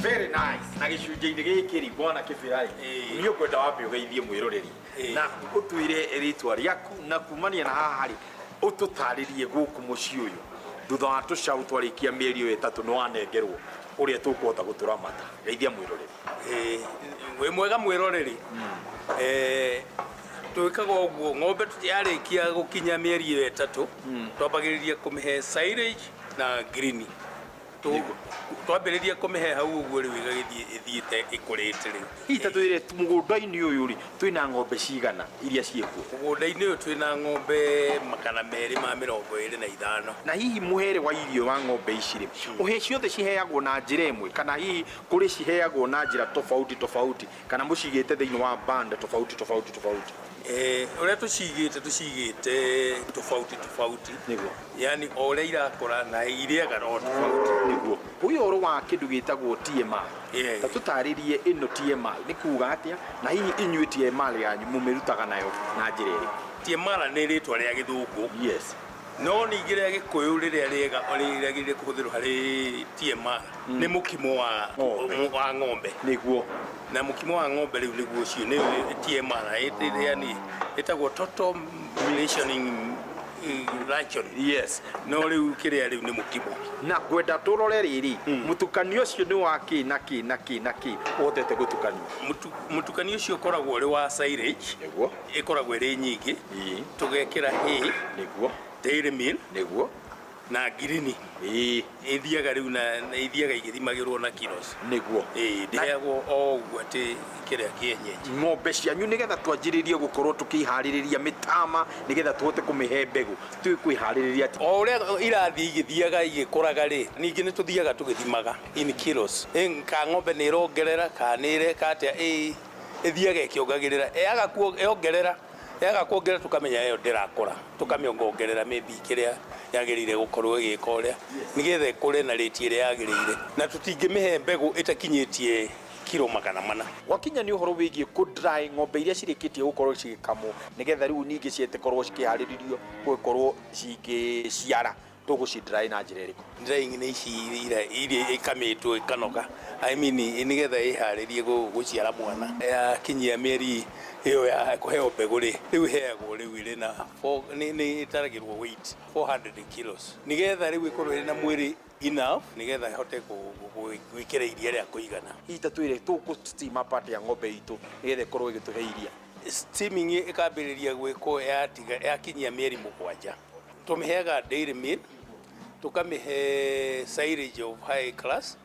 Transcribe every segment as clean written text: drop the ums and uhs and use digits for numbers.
Very nice. Na gicunjĩ-inĩ gĩkĩ bwana Kĩbirai nĩ ũkwenda wambe ũgeithie mwĩroreri na ũtwĩre rĩtwa rĩaku na kumania na haha rĩ ũtũtarĩrie gũkũ mũciĩ ũyũ thutha wa tũcaũ twarĩkia mĩeri ĩyo ĩtatũ nĩ wanengerwo ũrĩa tũkũhota gũtũramata. Geithia mwĩroreri. Wĩ mwega mwĩroreri. Twĩkaga ũguo ng'ombe yarĩkia gũkinya mĩeri ĩyo ĩtatũ twambagĩrĩria kũmĩhe silage na green. Twambĩrĩria kũmĩhe hau ũguo rĩu ĩgagĩthiĩte ĩkũrĩte rĩu. Hihi twĩre mũgũnda-inĩ ũyũ rĩ twĩna ng'ombe cigana iria ciĩkuo? Mũgũnda-inĩ ũyũ twĩna ng'ombe makana merĩ ma 25. Na hihi mũhere wa irio wa ng'ombe ici rĩ ũhe ciothe ciheagwo na njĩra ĩmwe kana hihi kũrĩ ciheagwo na njĩra tofauti kana mũcigĩte thĩinĩ wa band tofauti? Ũrĩa tũcigĩte tofauti nĩguo, yani o ũrĩa irakũra na irĩaga no tofauti nĩguo. Ũyũ ũhoro wa kĩndũ gĩtagwo TMR ta tũtarĩrie ĩno TMR nĩ kuuga atĩa na hihi inyuĩ TMR yanyu mũmĩrutaga nayo na njĩra ĩrĩkũ? TMR nĩ rĩtwa rĩa Gĩthũngũ. Yes. No ningĩ rĩa Gĩkũyũ rĩrĩa rĩagĩrĩire kũhũthĩrwo harĩ TMR nĩ mũkimo wa ng'ombe. Nĩguo. Na mũkimo wa ng'ombe rĩu nĩguo ũcio nĩ TMR yani ĩtagwo total rationing ration. Yes. No rĩu kĩrĩa rĩu nĩ mũkimo. Na ngwenda tũrore rĩrĩ mũtukanio ũcio nĩ wa kĩ na kĩ ũhotete gũtukanio? Mũtukanio ũcio ũkoragwo ũrĩ wa silage. Nĩguo. Ĩkoragwo ĩrĩ nyingĩ. Tũgekĩra hay. Nĩguo. Dairy meal. Nĩguo. Na green ithiaga rĩu na ithiaga igĩthimagĩrwo na kilos. Nĩguo. Ndĩheagwo o ũguo atĩ kĩrĩa kĩenyenji. Ng'ombe cianyu nĩgetha twanjĩrĩrie gũkorwo tũkĩharĩrĩria mĩtama nĩgetha tũhote kũmĩhe mbegũ twĩkwĩharĩrĩria atĩ o ũrĩa irathiĩ igĩthiaga igĩkũraga rĩ ningĩ nĩ tũthiaga tũgĩthimaga in kilos. Ka ng'ombe nĩ ĩrongerera ka nĩ ĩreka atĩa ĩthiaga ĩkĩongagĩrĩra yaga kuongerera tukamenya ĩyo ndĩrakũra tukamĩongerera maybe kĩrĩa yagĩrĩire gũkorwo ĩgĩka ũrĩa nĩgetha ĩkũre na rĩti ĩrĩa yagĩrĩire na tũtingĩmĩhe mbegũ ĩtakinyĩtie kilo 400. Wakinya nĩ ũhoro wĩgiĩ kũ-dry ng'ombe iria cirĩkĩtie gũkorwo cigĩkamwo nĩgetha rĩu ningĩ ciĩtĩkorwo cikĩharĩrĩrio gũkorwo cigĩciara tũgũci-dry na njĩra ĩrĩkũ? Drying nĩ ici iria ĩkamĩtwo ĩkanoga nĩgetha ĩharĩrie gũciara mwana yakinyia mĩeri ĩyo ya kũheo mbegũ rĩ rĩu ĩheagwo rĩu ĩrĩ na nĩ ĩtaragĩrwo weight 400 kilos nĩgetha rĩu ĩkorwo ĩrĩ na mwĩrĩ enough nĩgetha ĩhote gwĩkĩra iria rĩa kũigana. Hihi ta twĩre tũgũ-steam part ya ng'ombe itũ nĩgetha ĩkorwo ĩgĩtũhe iria? Steaming ĩkambĩrĩria gwĩkwo yakinyia mĩeri 7. Tũmĩheaga dairy meal tũkamĩhe silage of high class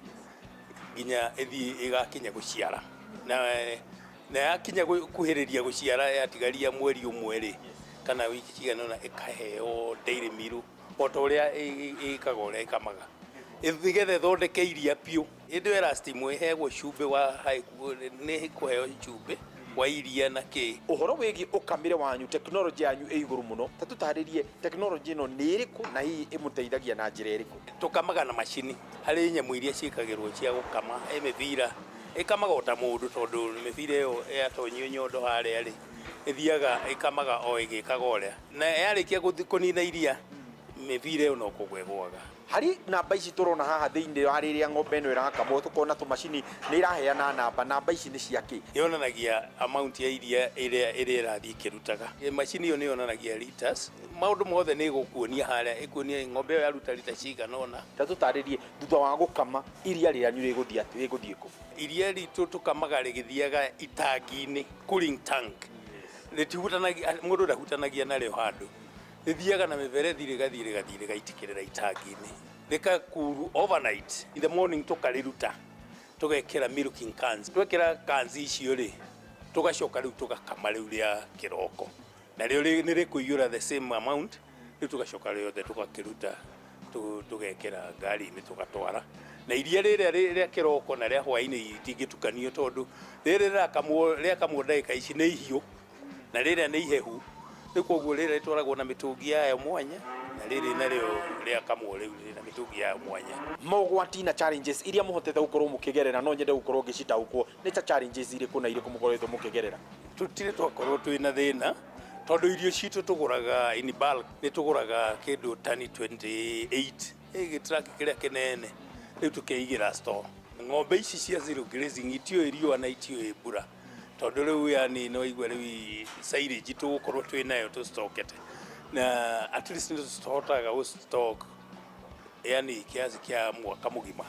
nginya ĩgakinya gũciara na yakinya kuhĩrĩria gũciara yatigaria mweri ũmwe rĩ kana wiki cigana ũna ĩkaheo dairy meal o ta ũrĩa ĩkaga ũrĩa ĩkamaga nĩgetha ĩthondeke iria piũ. Ĩndĩ ĩra steam ĩheagwo cumbĩ wa nĩ kũheo cumbĩ wa iria na kĩ. Ũhoro wĩgiĩ ũkamĩre wanyu tekinoronjĩ yanyu ĩ igũrũ mũno ta tũtarĩrie tekinoronjĩ ĩno nĩ ĩrĩkũ na hihi ĩmũteithagia na njĩra ĩrĩkũ? Tũkamaga na macini harĩ nyamũ iria ciĩkagĩrwo cia gũkama mĩbira ĩkamaga o ta mũndũ tondũ mĩbira ĩyo yatonyio nyondo harĩa rĩ ĩthiaga ĩkamaga o ĩgĩkaga ũrĩa na yarĩkia kũnina iria mĩbira ĩyo no kũgwa ĩgwaga. Harĩ namba ici tũrona haha thĩinĩ wa rĩrĩa ng'ombe ĩno ĩrakamwo tũkona tũmacini nĩ iraheana namba ici nĩ cia kĩ? Yonanagia amount ya iria ĩrĩa ĩrathiĩ ĩkĩrutaga. Macini ĩyo nĩ yonanagia liters. Maũndũ mothe nĩ ĩgũkuonia harĩa ĩkuonia ng'ombe ĩyo yaruta lita cigana ũna. Ta tũtarĩrie thutha wa gũkama iria rĩanyu rĩgũthiĩ kũ? Iria ritũ tũkamaga rĩgĩthiaga itangi-inĩ cooling tank. Mũndũ ndahutanagia narĩo handũ. Rĩthiaga na mĩberethi rĩgathiĩ rĩgaitĩkĩrĩra itangi-inĩ rĩkakuru overnight. In the morning tũkarĩruta tũgekĩra milking cans. Twekĩra cans icio rĩ tũgacoka rĩu tũgakama rĩu rĩa kĩroko na rĩo nĩ rĩkũiyũra the same amount rĩu tũgacoka rĩothe tũgakĩruta tũgekĩra ngari-inĩ tũgatwara na iria rĩrĩa rĩa kĩroko na rĩa hwaĩ-inĩ itingĩtukanio tondũ rĩrĩa rĩakamwo ndagĩka ici nĩ ihiũ na rĩrĩa nĩ ihehu rĩu koguo rĩrĩa rĩtwaragwo na mĩtũngi yayo mwanya na rĩrĩ narĩo rĩakamwo rĩu na mĩtũngi yayo mwanya. Mogwati na challenges iria mũhotete gũkorwo mũkĩgerera no nyende gũkorwo ngĩcitaũkwo nĩ ta challenges irĩkũ na irĩkũ mũkoretwo mũkĩgerera? Tũtirĩ twakorwo twĩna thĩna tondũ irio citũ tũgũraga in bulk nĩ tũgũraga kĩndũ tani 28 gĩtraki kĩrĩa kĩnene rĩu tũkĩigĩra store. ng'ombe ici cia zero grazing itio irio na itio mbura tondu riu yani no igwa riu silage tugukorwo twi nayo tu stockete na at least ndio tutahotaga gu stock yani kiasi kia mwaka mugima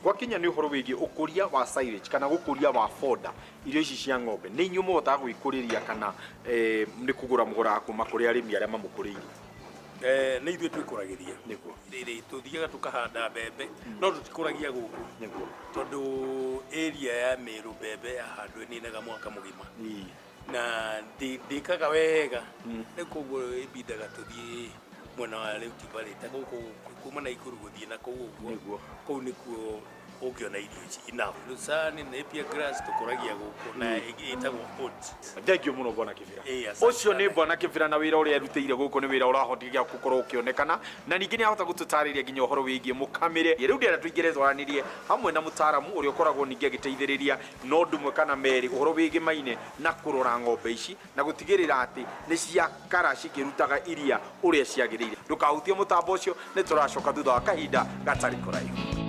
gwakinya ni uhoro wigi ukuria wa silage kana gukuria wa foda irio ici cia ng'ombe ni nyumo ota gwikuriria kana ni kugura mugura kuma kuri arimi aria mamukuriire ni ithuĩ twĩkũragĩria nĩguo rĩrĩ tũthiaga tũkahanda mbembe no tũtikũragia gũkũ nĩguo tondũ area ya Meru mbembe yahandwo nĩnaga mwaka mũgima na ndĩkaga wega nĩ koguo ibindaga tũthiĩ mwena wa Rift Valley ta gũkũ kuma Naikuru gũthiĩ na kũu ũguo kũu nĩkuo ũngĩona irio ici enough Lusani na Napier grass tũkũragia gũkũ na ĩtagwo oats. Thengio mũno bwana Kibira. Ũcio nĩ bwana Kibira na wĩra ũrĩa arutĩire gũkũ nĩ wĩra ũrahotithia gũkorwo ũkĩonekana na ningĩ nĩ ahota gũtũtarĩria nginya ũhoro wĩgiĩ mũkamĩre. Rĩu ndĩrenda tũingĩre twaranirie hamwe na mũtaaramu ũrĩa ũkoragwo ningĩ agĩteithĩrĩria no ndumwe kana merĩ ũhoro wĩgiĩ maine na kũrora ng'ombe ici na gũtigĩrĩra atĩ nĩ ciakara cikĩrutaga iria ũrĩa ciagĩrĩire. Ndũkahutie mũtambo ũcio nĩ tũracoka thutha wa kahinda gatarĩ kũraihu.